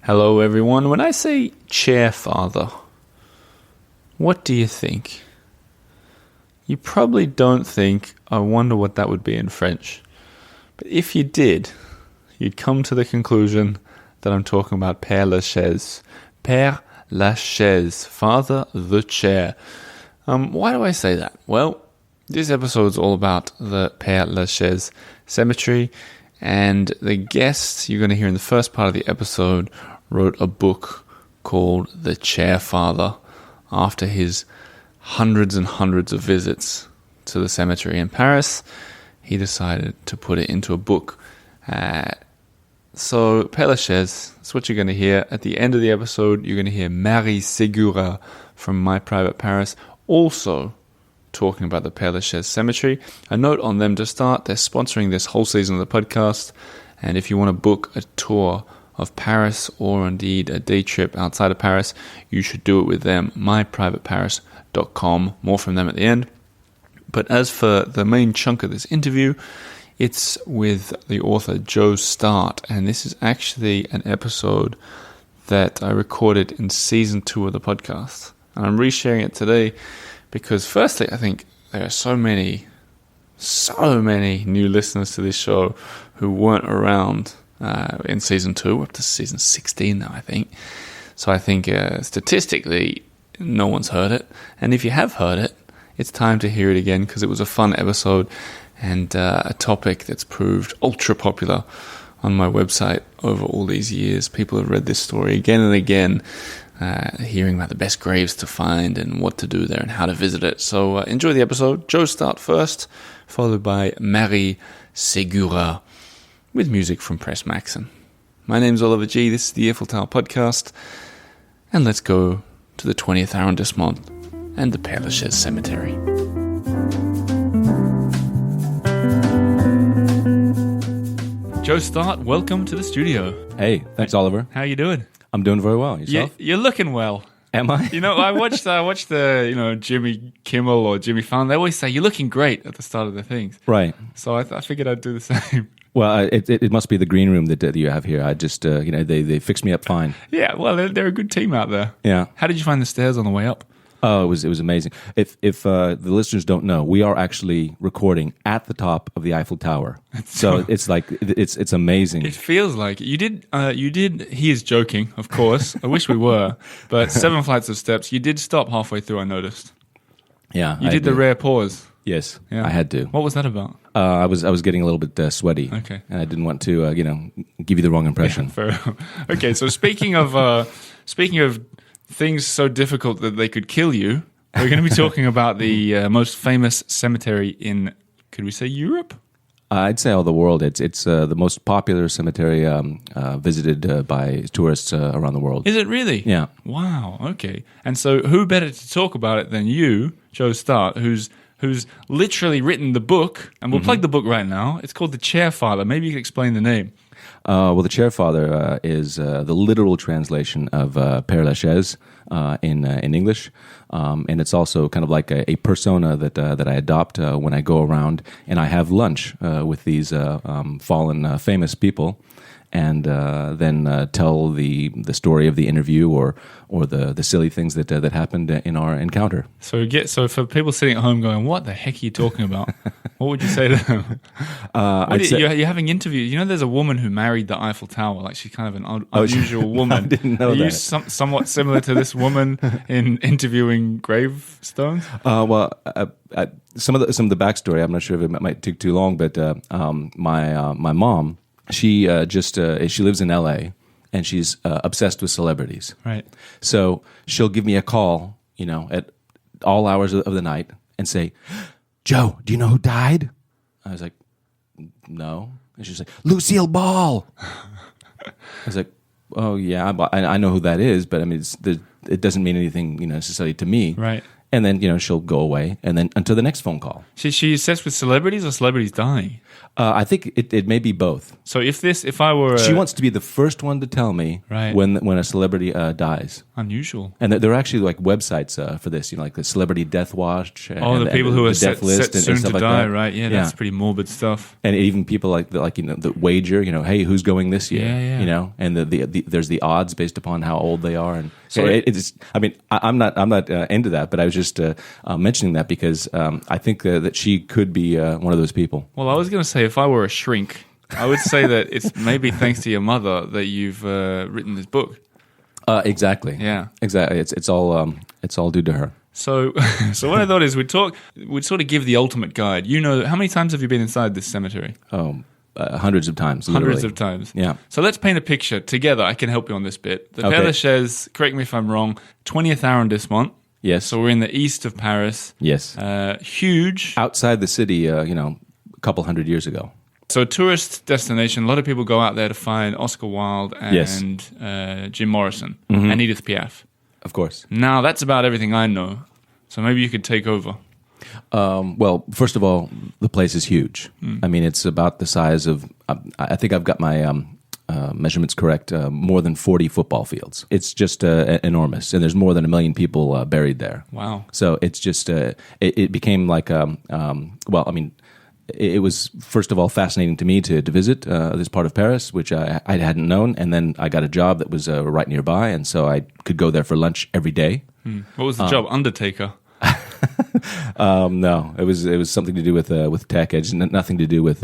Hello, everyone. When I say Chairfather, what do you think? You probably don't think, I wonder what that would be in French. But if you did, you'd come to the conclusion that I'm talking about Père Lachaise. Père Lachaise, Father the Chair. Why do I say that? Well, this episode's all about the Père Lachaise cemetery, and the guest you're going to hear in the first part of the episode wrote a book called The Chairfather after his hundreds and hundreds of visits to the cemetery in Paris. He decided to put it into a book. So, Père Lachaise, that's what you're going to hear. At the end of the episode, you're going to hear Marie Segura from My Private Paris, also talking about the Père Lachaise cemetery. A note on them to start, they're sponsoring this whole season of the podcast, and if you want to book a tour of Paris or indeed a day trip outside of Paris, you should do it with them, myprivateparis.com. More from them at the end. But as for the main chunk of this interview, it's with the author Joe Start, and this is actually an episode that I recorded in season 2 of the podcast. And I'm resharing it today because firstly, I think there are so many new listeners to this show who weren't around in season 2, up to season 16 now, I think. So I think statistically, no one's heard it. And if you have heard it, it's time to hear it again because it was a fun episode and a topic that's proved ultra popular on my website over all these years. People have read this story again and again, hearing about the best graves to find and what to do there and how to visit it. So enjoy the episode. Joe Start first, followed by Marie Segura, with music from Press Maxon. My name's Oliver G. This is the Earful Tower podcast, and let's go to the 20th arrondissement and the Père Lachaise cemetery. Joe Start, welcome to the studio. Hey, thanks, Oliver. How you doing? I'm doing very well. Yourself? You're looking well. Am I? You know, I watched the Jimmy Kimmel or Jimmy Fallon. They always say you're looking great at the start of the things. Right. So I figured I'd do the same. Well, it must be the green room that you have here. I just, they fixed me up fine. Yeah, well, they're a good team out there. Yeah. How did you find the stairs on the way up? Oh, it was amazing. If the listeners don't know, we are actually recording at the top of the Eiffel Tower. So it's like it's amazing. It feels like it. You did. He is joking, of course. I wish we were, but 7 flights of steps. You did stop halfway through. I noticed. Yeah, you did the rare pause. Yes, yeah. I had to. What was that about? I was getting a little bit sweaty. Okay, and I didn't want to give you the wrong impression. Yeah, fair enough. Okay, so speaking of things so difficult that they could kill you, we're going to be talking about the most famous cemetery in, could we say, Europe? I'd say all the world. It's the most popular cemetery visited by tourists around the world. Is it really? Yeah. Wow. Okay. And so, who better to talk about it than you, Joe Start, who's literally written the book, and we'll plug the book right now. It's called The Chairfather. Maybe you could explain the name. Well, the Chairfather is the literal translation of Père Lachaise in English, and it's also kind of like a persona that I adopt when I go around and I have lunch with these fallen famous people, and then tell the story of the interview or the silly things that happened in our encounter. So for people sitting at home going, "What the heck are you talking about?" What would you say to them? You're having interviews. You know, there's a woman who married the Eiffel Tower. Like, she's kind of an unusual woman. I didn't know are that. You somewhat similar to this woman in interviewing gravestones? Some of the backstory. I'm not sure if it might take too long, but my mom. She she lives in LA, and she's obsessed with celebrities. Right. So she'll give me a call, at all hours of the night, and say, "Joe, do you know who died?" I was like, "No." And she's like, "Lucille Ball." I was like, "Oh yeah, I know who that is, but I mean, it doesn't mean anything, necessarily to me." Right. And then, she'll go away, and then until the next phone call. She's obsessed with celebrities or celebrities dying? I think it may be both. So if I were... She wants to be the first one to tell me when a celebrity dies. Unusual. And there are actually like websites for this, like the Celebrity Death Watch. The people who are set soon to die, right? Yeah, Yeah. that's pretty morbid stuff. And even people like the wager, hey, who's going this year? Yeah. And there's the odds based upon how old they are. And So I'm not into that, but I was just mentioning that because I think that she could be one of those people. Well, I was going to say, if I were a shrink, I would say that it's maybe thanks to your mother that you've written this book. Exactly. Yeah. Exactly. It's all due to her. So what I thought is we'd sort of give the ultimate guide. How many times have you been inside this cemetery? Hundreds of times. Literally. Hundreds of times. Yeah. So let's paint a picture together. I can help you on this bit. The Okay. Père Lachaise, correct me if I'm wrong, 20th arrondissement. Yes. So we're in the east of Paris. Yes. Huge. Outside the city, a couple hundred years ago. So a tourist destination. A lot of people go out there to find Oscar Wilde and Jim Morrison and Edith Piaf. Of course. Now, that's about everything I know. So maybe you could take over. Well, first of all, the place is huge. I mean, it's about the size of, I think I've got my measurements correct, more than 40 football fields. It's just enormous. And there's more than 1 million people buried there. Wow. So it's just, it became like, it was, first of all, fascinating to me to visit this part of Paris, which I hadn't known. And then I got a job that was right nearby. And so I could go there for lunch every day. What was the job? Undertaker? No, it was something to do with tech. It's nothing to do with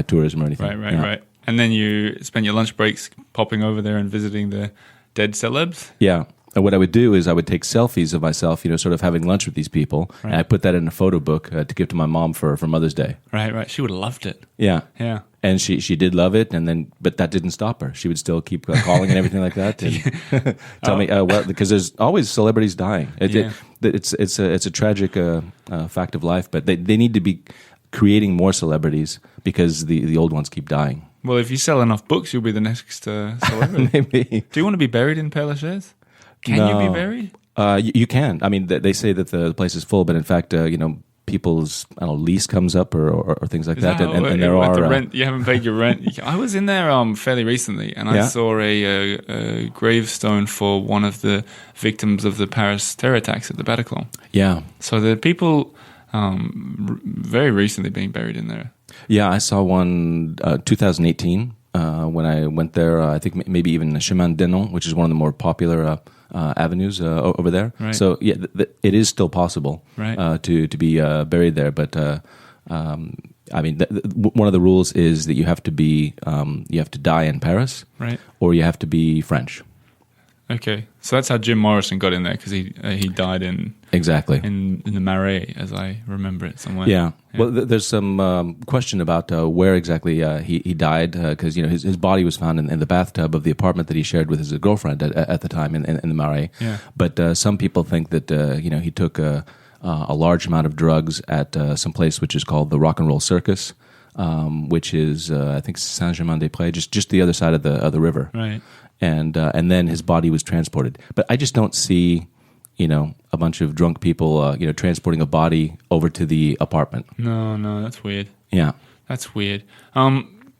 tourism or anything. Right. And then you spend your lunch breaks popping over there and visiting the dead celebs? Yeah. And what I would do is I would take selfies of myself, sort of having lunch with these people, and I put that in a photo book to give to my mom for Mother's Day. Right. She would have loved it. Yeah. Yeah. And she did love it, but that didn't stop her. She would still keep calling and everything like that, and tell me because there's always celebrities dying. It's a tragic fact of life, but they need to be creating more celebrities because the old ones keep dying. Well, if you sell enough books, you'll be the next celebrity. Maybe. Do you want to be buried in Père Lachaise? Can you be buried? You can. I mean, they say that the place is full, but in fact, people's lease comes up or things like that, and there are rent. You haven't paid your rent. I was in there fairly recently, and I saw a gravestone for one of the victims of the Paris terror attacks at the Bataclan. Yeah. So the people very recently being buried in there. Yeah, I saw one 2018 when I went there. I think maybe even the Chemin Denon, which is one of the more popular avenues over there. Right. So yeah, it is still possible to be buried there. But I mean, one of the rules is that you have to die in Paris, right, or you have to be French. Okay, so that's how Jim Morrison got in there because he died in the Marais, as I remember it somewhere. Yeah. Well, there's some question about where exactly he died because his body was found in the bathtub of the apartment that he shared with his girlfriend at the time in the Marais. Yeah. But some people think that he took a large amount of drugs at some place which is called the Rock and Roll Circus, which is I think Saint-Germain-des-Prés, just the other side of the river. Right. And then his body was transported. But I just don't see, a bunch of drunk people, transporting a body over to the apartment. No, that's weird. Yeah. That's weird.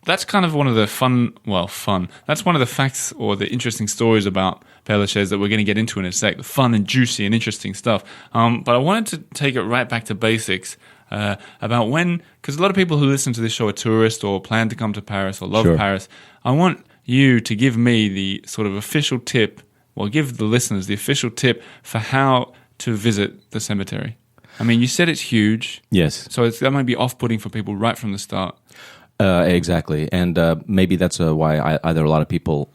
That's kind of one of the fun. That's one of the facts or the interesting stories about Père Lachaise that we're going to get into in a sec. The fun and juicy and interesting stuff. But I wanted to take it right back to basics about when, because a lot of people who listen to this show are tourists or plan to come to Paris or love Paris. I want you to give me the sort of official tip, give the listeners the official tip for how to visit the cemetery. I mean, you said it's huge. Yes. So that might be off-putting for people right from the start. Exactly. And maybe that's why either a lot of people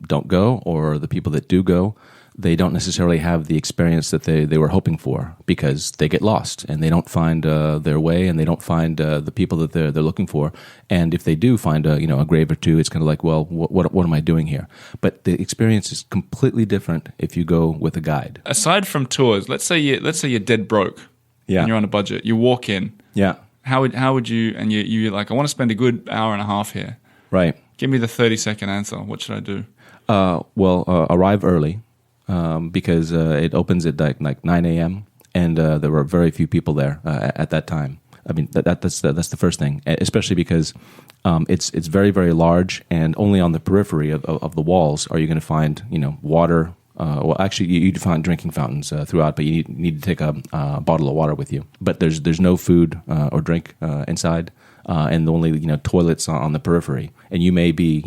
don't go, or the people that do go, they don't necessarily have the experience that they were hoping for because they get lost and they don't find their way and they don't find the people that they're looking for. And if they do find a grave or two, it's kind of like, well, what am I doing here? But the experience is completely different if you go with a guide. Aside from tours, let's say you're dead broke. Yeah. And you're on a budget. You walk in. Yeah. How would you? And you're like, I want to spend a good hour and a half here. Right. Give me the 30-second answer. What should I do? Arrive early. Because it opens at like 9 a.m. and there were very few people there at that time. I mean, that's the first thing, especially because it's very, very large, and only on the periphery of the walls are you going to find, water. Well, actually, you'd find drinking fountains throughout, but you need to take a bottle of water with you. But there's no food or drink inside, and only toilets on the periphery. And you may be,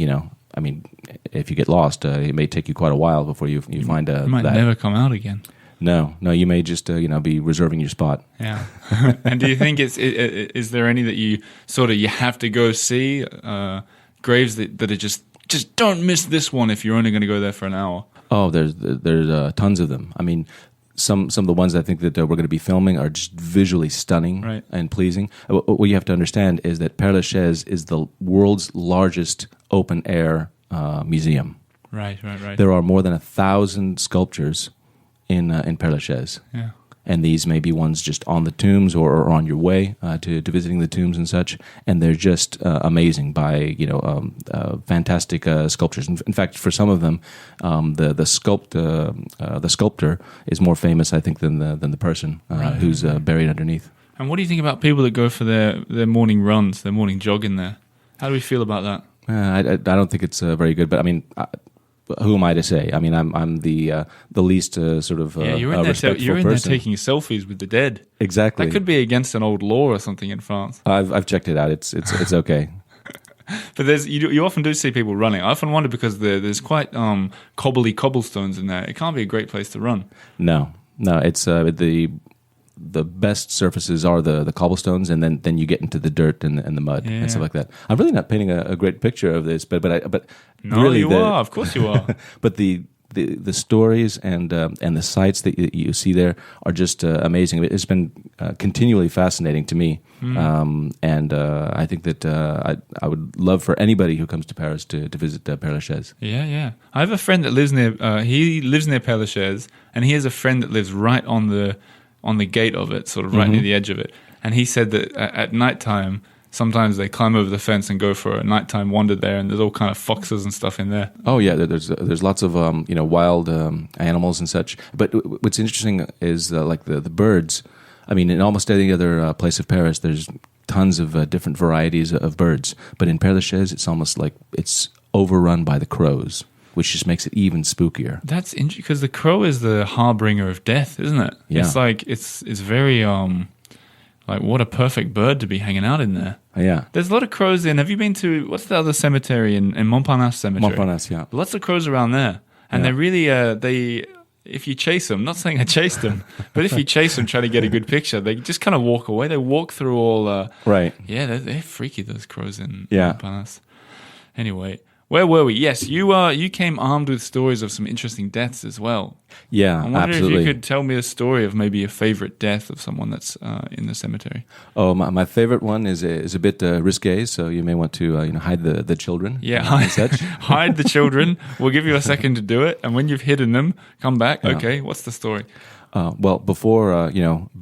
I mean, if you get lost, it may take you quite a while before you find you might never come out again. No, you may just be reserving your spot. Yeah. And do you think is there any that you have to go see, graves that are just don't miss this one if you're only going to go there for an hour? Oh, there's tons of them. I mean, some of the ones I think that we're going to be filming are just visually stunning and pleasing. What you have to understand is that Père Lachaise is the world's largest open air museum. Right. There are more than 1,000 sculptures in Père Lachaise. Yeah. And these may be ones just on the tombs or on your way to visiting the tombs and such, and they're just amazing by fantastic sculptures. In fact, for some of them, the sculptor is more famous, I think, than the person who's buried underneath. And what do you think about people that go for their morning runs, their morning jog in there? How do we feel about that? I don't think it's very good, but I mean. Who am I to say? I mean, I'm the least sort of you're in respectful there person. taking selfies with the dead. Exactly. That could be against an old law or something in France. I've checked it out. It's okay. But you often do see people running. I often wonder because there's quite cobblestones in there. It can't be a great place to run. No. It's the best surfaces are the cobblestones, and then you get into the dirt and the mud and stuff like that. I'm really not painting a great picture of this, but no, really you are. Of course you are. But the stories and the sights that you see there are just amazing. It's been continually fascinating to me, and I think that I would love for anybody who comes to Paris to visit Père Lachaise. Yeah. I have a friend that lives near. He lives near Père Lachaise, and he has a friend that lives right on the gate of it, sort of right near the edge of it. And he said that at nighttime, sometimes they climb over the fence and go for a nighttime wander there, and there's all kind of foxes and stuff in there. Oh yeah, there's lots of wild animals and such. But what's interesting is like the birds. I mean, in almost any other place of Paris, there's tons of different varieties of birds. But in Père Lachaise, it's almost like it's overrun by the crows, which just makes it even spookier. That's interesting because the crow is the harbinger of death, isn't it? Yeah. It's like it's very like what a perfect bird to be hanging out in there. Yeah. There's a lot of crows in. Have you been to what's the other cemetery in Montparnasse Cemetery? Montparnasse, yeah. Lots of crows around there, and they're really if you chase them, not saying I chased them, but if you chase them, try to get a good picture, they just kind of walk away. They walk through all. Right. Yeah, they're freaky, those crows in Yeah. Montparnasse. Anyway. Where were we? Yes, you came armed with stories of some interesting deaths as well. Yeah, I wonder absolutely. if you could tell me a story of maybe a favorite death of someone that's in the cemetery. Oh, my favorite one is a bit risque, so you may want to hide the children. Yeah, and such. Hide the children. We'll give you a second to do it, and when you've hidden them, come back. Yeah. Okay, what's the story? Well, before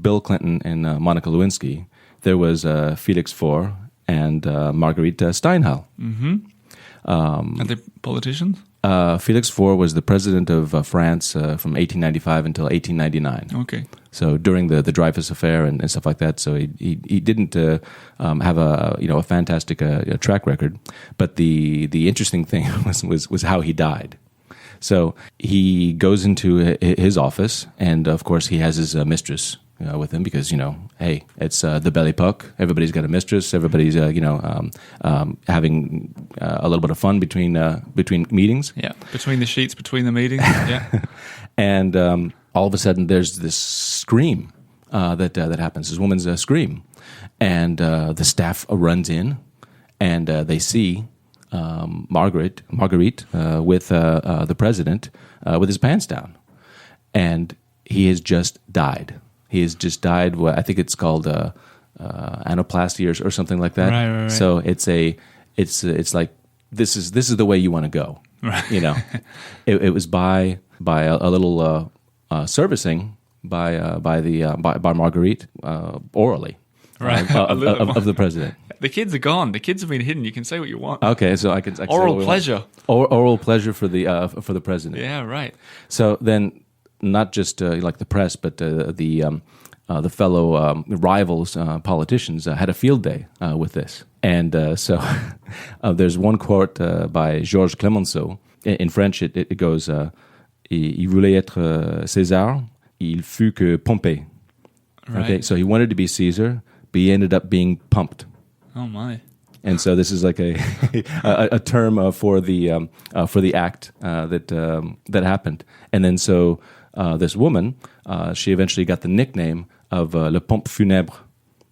Bill Clinton and Monica Lewinsky, there was Felix Faure and Margarita Steinhal. Mm-hmm. Are they politicians? Felix Faure was the president of France from 1895 until 1899. Okay. So during the Dreyfus affair and stuff like that, so he didn't have a fantastic track record. But the interesting thing was how he died. So he goes into his office, and of course he has his mistress with him because hey, it's the Belle Epoque. Everybody's got a mistress. Everybody's having a little bit of fun between meetings. Yeah, between the sheets, between the meetings. Yeah, and all of a sudden there's this scream that happens. This woman's scream, and the staff runs in, and they see Marguerite with the president with his pants down, and he has just died. He has just died. I think it's called anaplasty or something like that. Right. So it's like this is the way you want to go. Right. It was by a little servicing by Marguerite orally, right, of the president. The kids are gone. The kids have been hidden. You can say what you want. Okay, so I can oral pleasure. Oral pleasure for the president. Yeah, right. So then not just like the press, but the fellow rivals, politicians, had a field day with this. And so there's one quote by Georges Clemenceau. In French, it goes, Il voulait être César, il fut que Pompée. Right. Okay, so he wanted to be Caesar, but he ended up being pumped. Oh my! And so this is like a term for the act that happened. And then so this woman, she eventually got the nickname of le pompe funèbre,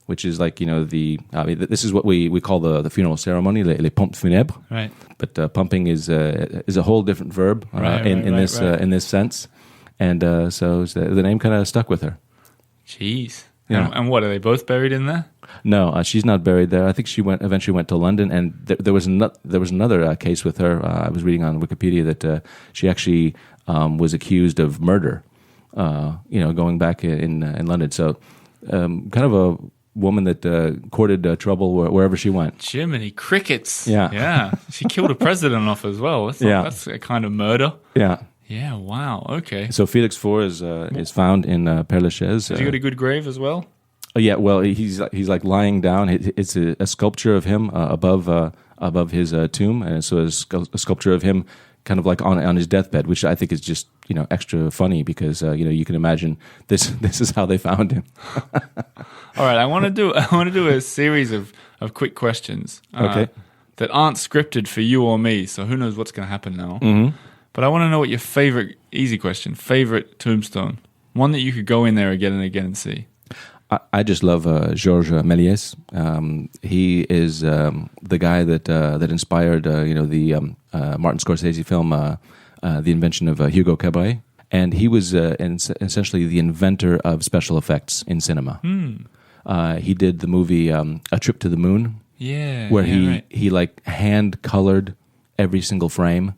which is like, this is what we call the funeral ceremony, les pompes funèbres. Right. But pumping is a whole different verb in this sense. And so the name kind of stuck with her. Jeez. Yeah. And what, are they both buried in there? No, she's not buried there. I think she eventually went to London, and there was another case with her. I was reading on Wikipedia that she actually was accused of murder. Going back in London. So, kind of a woman that courted trouble wherever she went. Jiminy crickets. Yeah. She killed a president off as well. That's a kind of murder. Yeah. Yeah. Wow. Okay. So Felix Faure is found in Père Lachaise. Has he got a good grave as well? Yeah. Well, he's like lying down. It's a sculpture of him above his tomb, and so a sculpture of him kind of like on his deathbed, which I think is just extra funny because you can imagine this is how they found him. All right, I want to do a series of quick questions. Okay. That aren't scripted for you or me, so who knows what's going to happen now. Mm-hmm. But I want to know what your favorite tombstone, one that you could go in there again and again and see. I just love Georges Méliès. He is the guy that inspired the Martin Scorsese film The Invention of Hugo Cabret, and he was essentially the inventor of special effects in cinema. He did the movie A Trip to the Moon, where he like hand colored every single frame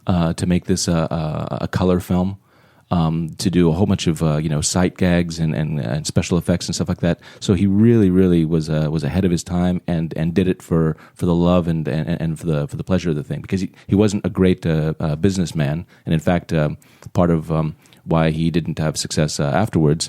to make this a color film. To do a whole bunch of sight gags and special effects and stuff like that. So he really was ahead of his time and did it for the love and for the pleasure of the thing, because he wasn't a great businessman, and in fact part of why he didn't have success afterwards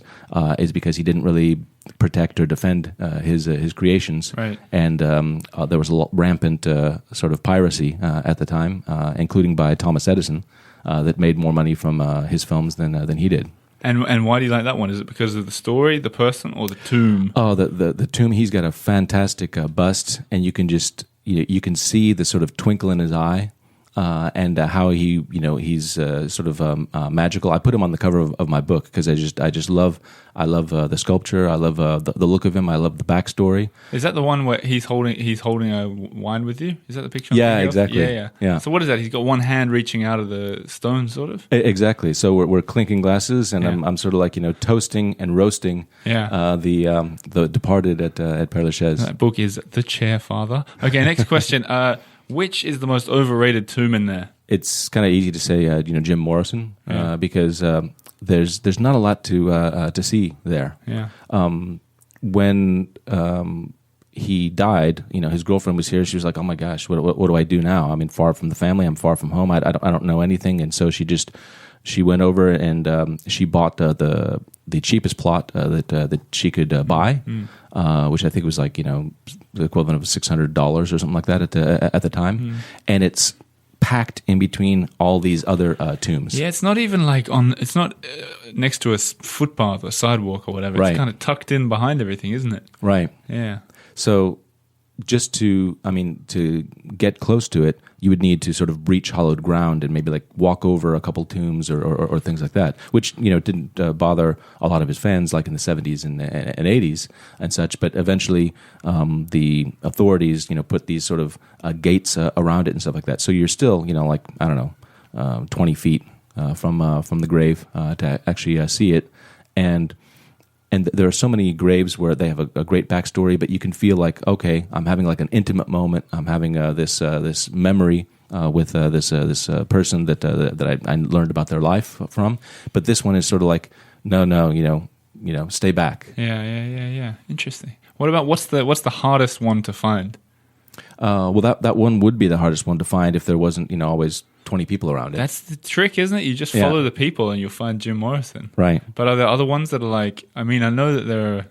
is because he didn't really protect or defend his creations. Right. And there was a rampant sort of piracy at the time, including by Thomas Edison. That made more money from his films than he did. And why do you like that one? Is it because of the story, the person, or the tomb? Oh, the tomb. He's got a fantastic bust, and you can just you can see the sort of twinkle in his eye, and how he's sort of magical. I put him on the cover of my book because I love the sculpture. I love the look of him. I love the backstory. Is that the one where he's holding a wine with you? Is that the picture? Yeah, exactly. Yeah. So what is that? He's got one hand reaching out of the stone, sort of. Exactly. So we're clinking glasses, and I'm sort of like toasting and roasting. The departed at Père Lachaise. That book is The Chairfather. Okay, next question. Which is the most overrated tomb in there? It's kind of easy to say, Jim Morrison, because there's not a lot to see there. Yeah. When he died, his girlfriend was here. She was like, "Oh my gosh, what do I do now? I'm far from the family. I'm far from home. I don't know anything." And so she went over and she bought the cheapest plot that she could buy, which I think was like the equivalent of $600 or something like that at the time, and it's packed in between all these other tombs. Yeah, it's not even like it's not next to a footpath or sidewalk or whatever. Right. It's kind of tucked in behind everything, isn't it? Right. Yeah. So just to get close to it, you would need to sort of breach hollowed ground and maybe like walk over a couple tombs or things like that, which didn't bother a lot of his fans like in the 70s and 80s and such. But eventually the authorities put these sort of gates around it and stuff like that. So you're still 20 feet from the grave to actually see it. And there are so many graves where they have a great backstory, but you can feel like, okay, I'm having like an intimate moment. I'm having this memory with this person that I learned about their life from. But this one is sort of like, no, stay back. Yeah. Interesting. What about what's the hardest one to find? Well, that one would be the hardest one to find if there wasn't always 20 people around it. That's the trick, isn't it? You just follow the people and you'll find Jim Morrison. Right. But are there other ones that are like, I mean, I know that there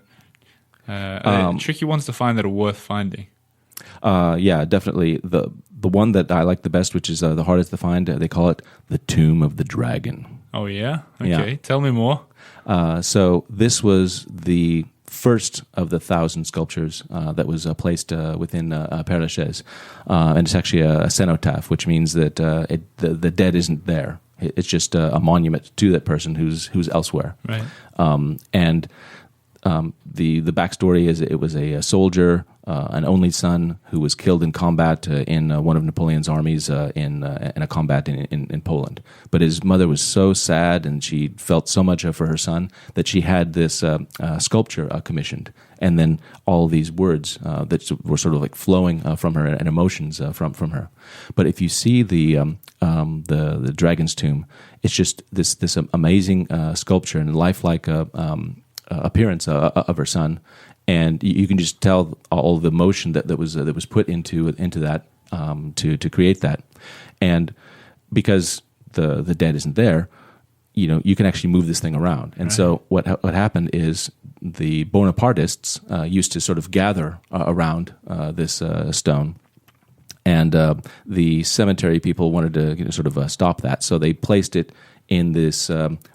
are tricky ones to find that are worth finding. Yeah, definitely. The one that I like the best, which is the hardest to find, they call it the Tomb of the Dragon. Oh, yeah? Okay. Yeah. Tell me more. So this was the first of the 1,000 sculptures that was placed within Père Lachaise. And it's actually a cenotaph, which means that the dead isn't there. It's just a monument to that person who's elsewhere. Right. And the backstory is it was a soldier, an only son who was killed in combat in one of Napoleon's armies in a combat in Poland. But his mother was so sad and she felt so much for her son that she had this sculpture commissioned, and then all these words that were sort of like flowing from her and emotions from her. But if you see the dragon's tomb, it's just this amazing sculpture and lifelike appearance of her son, and you can just tell all the emotion that was put into that to create that. And because the dead isn't there, you can actually move this thing around. And so what happened is the Bonapartists used to sort of gather around this stone. And the cemetery people wanted to sort of stop that, so they placed it in this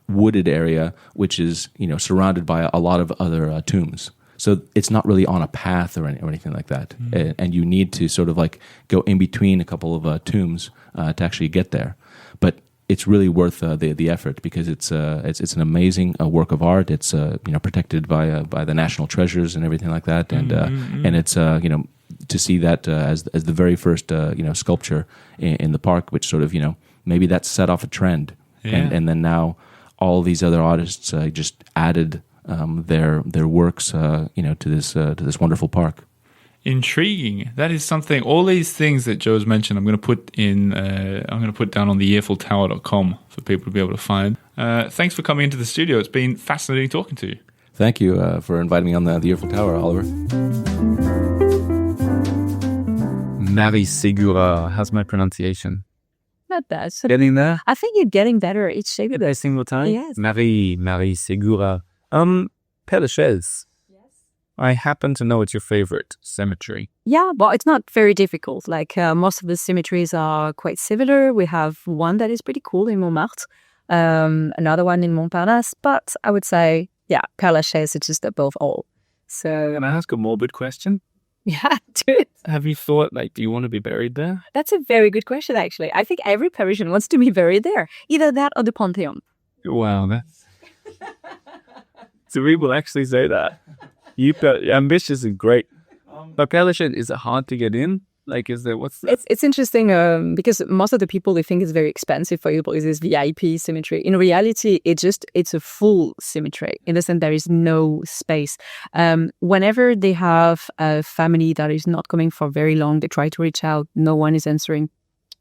wooded area, which is surrounded by a lot of other tombs. So it's not really on a path or anything like that, and you need to sort of like go in between a couple of tombs to actually get there. But it's really worth the effort, because it's an amazing work of art. It's protected by the national treasures and everything like that, and it's to see that as the very first sculpture in the park, which sort of maybe that set off a trend. Yeah. And then now all these other artists just added their works to this wonderful park. Intriguing. That is something. All these things that Joe's mentioned, I'm going to put in. I'm going to put down on the earfultower.com for people to be able to find. Thanks for coming into the studio. It's been fascinating talking to you. Thank you for inviting me on the Earful Tower, Oliver. Marie Segura. How's my pronunciation? Not bad. So Getting there? I think you're getting better each day. Every single time? Yes. Marie Segura. Père Lachaise. Yes. I happen to know it's your favorite cemetery. Yeah, well, it's not very difficult. Like most of the cemeteries are quite similar. We have one that is pretty cool in Montmartre, another one in Montparnasse. But I would say, yeah, Père Lachaise is just above all. So, Can I ask a morbid question? yeah, do it. Have you thought, do you want to be buried there? That's a very good question, actually. I think every Parisian wants to be buried there. Either that or the Panthéon. Wow, that's... So people actually say that. Ambitious and great. But Père Lachaise, is it hard to get in? Is there, what's that? It's interesting because most of the people, they think it's very expensive. For example, is this VIP cemetery. In reality, it's a full cemetery. In the sense, there is no space. Whenever they have a family that is not coming for very long, they try to reach out, no one is answering.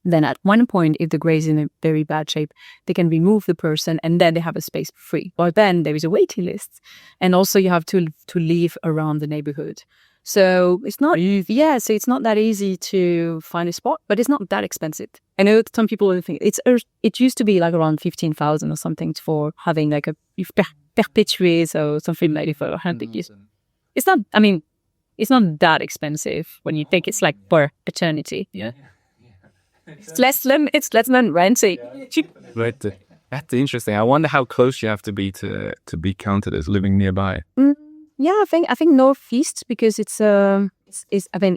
Then at one point, if the grave is in a very bad shape, they can remove the person and then they have a space free. But then there is a waiting list. And also you have to leave around the neighborhood. So it's not so it's not that easy to find a spot, but it's not that expensive. I know some people think it used to be around 15,000 or something for having a perpetué, so something like for 100 years. It's not. I mean, it's not that expensive when you think it's for eternity. Yeah. It's less than renting. Right. That's interesting. I wonder how close you have to be to be counted as living nearby. Yeah, I think northeast, because it's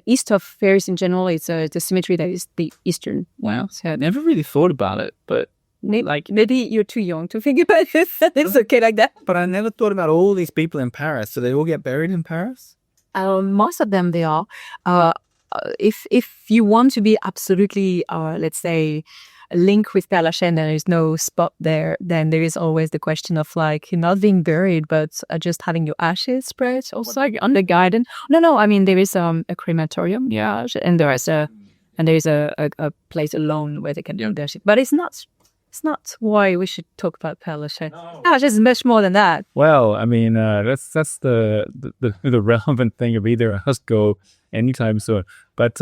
east of Paris in general. It's the cemetery that is the eastern. Wow. So I never really thought about it, but maybe you're too young to think about it. It's okay like that. But I never thought about all these people in Paris. Do they all get buried in Paris? Most of them, they are. If you want to be absolutely, let's say, linked with Père Lachaise, there is no spot there, then there is always the question of not being buried, but just having your ashes spread also on the garden. No. I mean, there is a crematorium, yeah, and there is a place alone where they can do their shit. But it's not why we should talk about Père Lachaise. No, it's much more than that. Well, I mean, that's the relevant thing of either us go anytime soon. But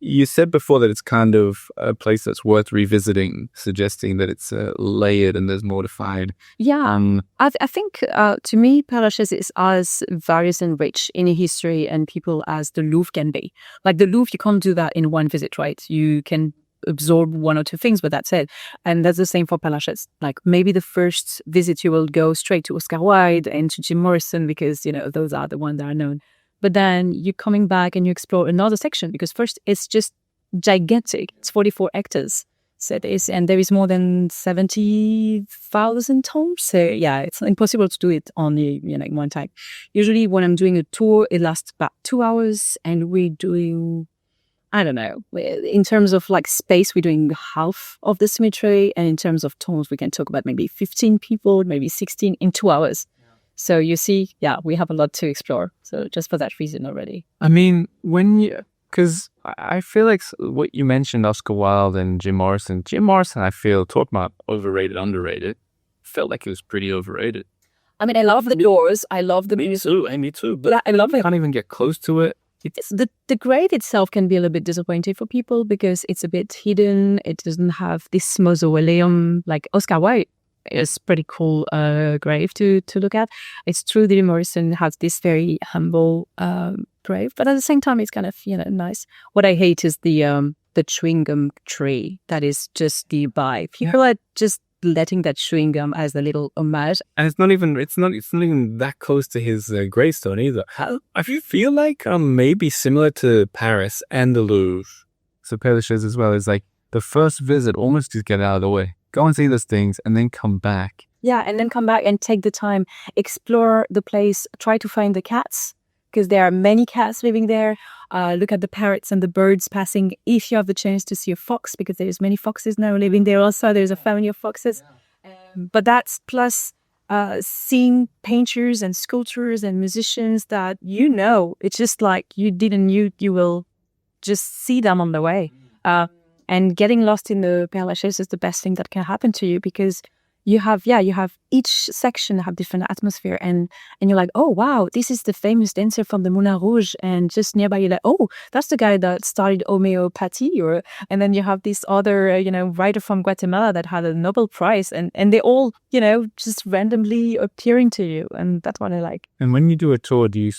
You said before that it's kind of a place that's worth revisiting, suggesting that it's layered and there's more to find. Yeah, I think to me, Père Lachaise is as various and rich in history and people as the Louvre can be. Like the Louvre, you can't do that in one visit, right? You can absorb one or two things, but that's it. And that's the same for Père Lachaise. Like maybe the first visit you will go straight to Oscar Wilde and to Jim Morrison because, those are the ones that are known. But then you're coming back and you explore another section because first it's just gigantic. It's 44 hectares. So there is more than 70,000 tombs. So yeah, it's impossible to do it on in one time. Usually when I'm doing a tour, it lasts about 2 hours and we're doing, I don't know, in terms of like space, we're doing half of the cemetery. And in terms of tombs, we can talk about maybe 15 people, maybe 16 in 2 hours. So you see, yeah, we have a lot to explore. So just for that reason already. I mean, because I feel like what you mentioned, Oscar Wilde and Jim Morrison, I feel, talking about overrated, underrated, felt like it was pretty overrated. I mean, I love the doors. I love the music. Me too. But I love it. I can't even get close to it. The grave itself can be a little bit disappointing for people because it's a bit hidden. It doesn't have this mausoleum like Oscar Wilde. It's pretty cool grave to look at. It's true that Morrison has this very humble grave, but at the same time, it's kind of nice. What I hate is the chewing gum tree that is just nearby. People are just letting that chewing gum as a little homage, and it's not even that close to his gravestone either. I feel like maybe similar to Paris and the Louvre, so Père Lachaise as well, is like the first visit almost just get out of the way. Go and see those things and then come back. Yeah, and then come back and take the time, explore the place, try to find the cats, because there are many cats living there. Look at the parrots and the birds passing. If you have the chance to see a fox, because there's many foxes now living there also. There's a family of foxes. But that's plus seeing painters and sculptors and musicians that it's just like you will just see them on the way. And getting lost in the Père Lachaise is the best thing that can happen to you because you have each section have different atmosphere and you're like, oh wow, this is the famous dancer from the Moulin Rouge, and just nearby you're like, oh, that's the guy that started homeopathy, and then you have this other writer from Guatemala that had a Nobel Prize, and they all just randomly appearing to you, and that's what I like. And when you do a tour, do you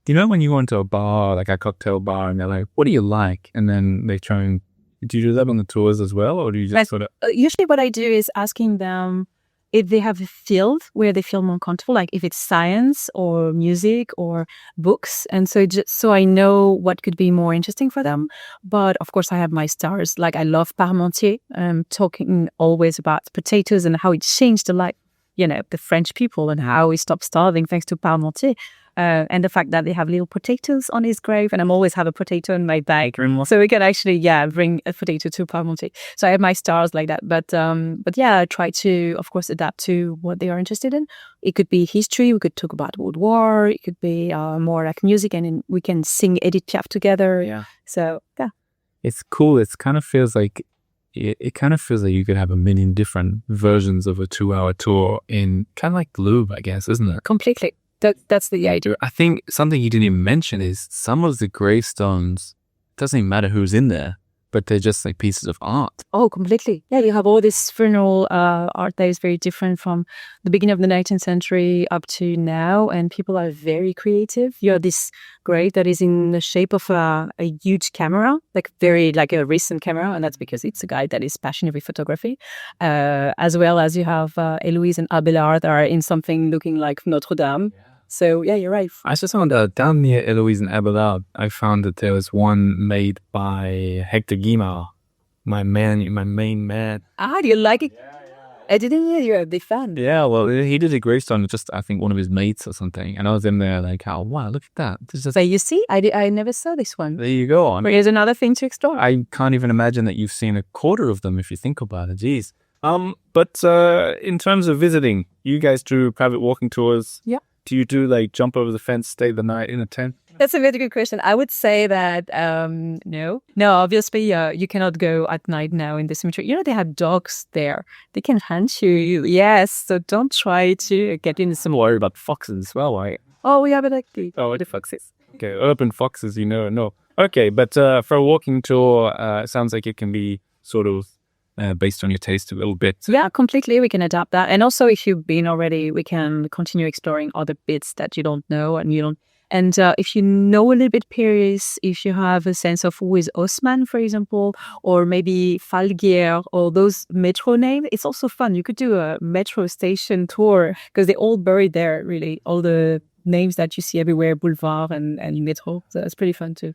know when you go into a bar, like a cocktail bar, and they're like, what do you like? And then they try and do you do that on the tours as well, or do you just sort of? Usually what I do is asking them if they have a field where they feel more comfortable, like if it's science or music or books. And so I know what could be more interesting for them. But of course, I have my stars. Like I love Parmentier. I'm talking always about potatoes and how it changed the life, the French people and how we stopped starving thanks to Parmentier. And the fact that they have little potatoes on his grave, and I'm always have a potato in my bag, so we can actually bring a potato to Parmentier. So I have my stars like that, but yeah, I try to of course adapt to what they are interested in. It could be history, we could talk about World War, it could be more like music, and we can sing Edith Piaf together. Yeah. So yeah, it's cool. It kind of feels like you could have a million different versions of a 2-hour tour in kind of like the Louvre, I guess, isn't it? Completely. That's the idea. I think something you didn't even mention is some of the gravestones, doesn't even matter who's in there, but they're just like pieces of art. Oh, completely. Yeah, you have all this funeral art that is very different from the beginning of the 19th century up to now, and people are very creative. You have this grave that is in the shape of a huge camera, like a recent camera, and that's because it's a guy that is passionate with photography, as well as you have Héloïse and Abélard that are in something looking like Notre Dame. Yeah. So yeah, you're right. I just found down near Héloïse and Abélard, I found that there was one made by Hector Guimard, my main man. Ah, do you like it? Yeah. I didn't know you're a big fan. Yeah, well, he did a gravestone with just, I think, one of his mates or something. And I was in there like, oh, wow, look at that. So you see, I never saw this one. There you go. Here's another thing to explore. I can't even imagine that you've seen a quarter of them if you think about it. Jeez. But in terms of visiting, you guys do private walking tours. Yeah. Do you do like jump over the fence, stay the night in a tent? That's a very good question. I would say that no. Obviously, you cannot go at night now in the cemetery. They have dogs there. They can hunt you. Yes, so don't try to get in. Some worry about foxes as well, right? Oh, yeah, but the foxes. Okay, urban foxes, no. Okay, but for a walking tour, it sounds like it can be sort of based on your taste a little bit. Yeah, completely. We can adapt that. And also, if you've been already, we can continue exploring other bits that you don't know and you don't. And if you know a little bit Paris, if you have a sense of who is Haussmann, for example, or maybe Falguière or those metro names, it's also fun. You could do a metro station tour because they're all buried there, really. All the names that you see everywhere, boulevard and metro. So that's pretty fun too.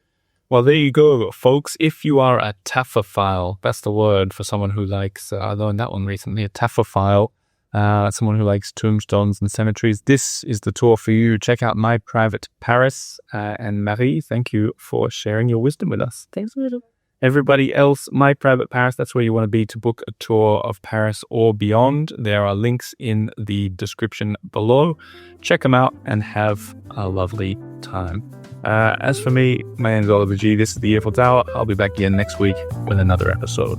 Well, there you go, folks. If you are a taphophile, that's the word for someone who likes, I learned that one recently, a taphophile, someone who likes tombstones and cemeteries, this is the tour for you. Check out My Private Paris. And Marie, thank you for sharing your wisdom with us. Thanks a little. Everybody else, My Private Paris, that's where you want to be to book a tour of Paris or beyond. There are links in the description below. Check them out and have a lovely time. As for me, my name is Oliver G. This is the Earful Tower. I'll be back again next week with another episode.